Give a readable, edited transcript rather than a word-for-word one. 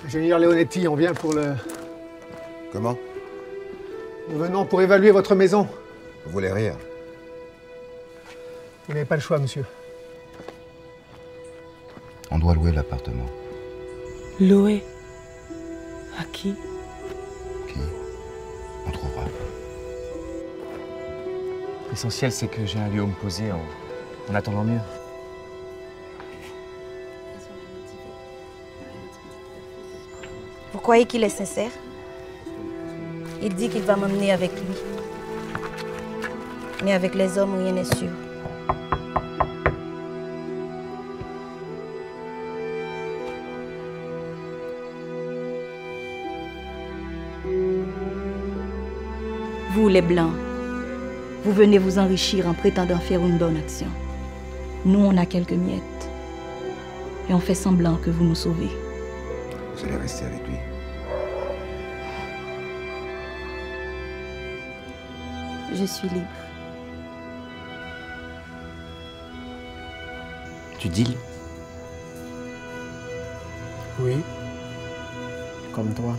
Ingénieur Leonetti, on vient pour le... Comment? Nous venons pour évaluer votre maison. Vous voulez rire? Vous n'avez pas le choix, monsieur. On doit louer l'appartement. Louer? À qui? Qui? On trouvera. L'essentiel, c'est que j'ai un lieu où me poser en attendant mieux. Vous croyez qu'il est sincère? Il dit qu'il va m'emmener avec lui. Mais avec les hommes, rien n'est sûr. Vous, les Blancs, vous venez vous enrichir en prétendant faire une bonne action. Nous, on a quelques miettes. Et on fait semblant que vous nous sauvez. Vous allez rester avec lui. Je suis libre. Tu deals? Oui. Comme toi.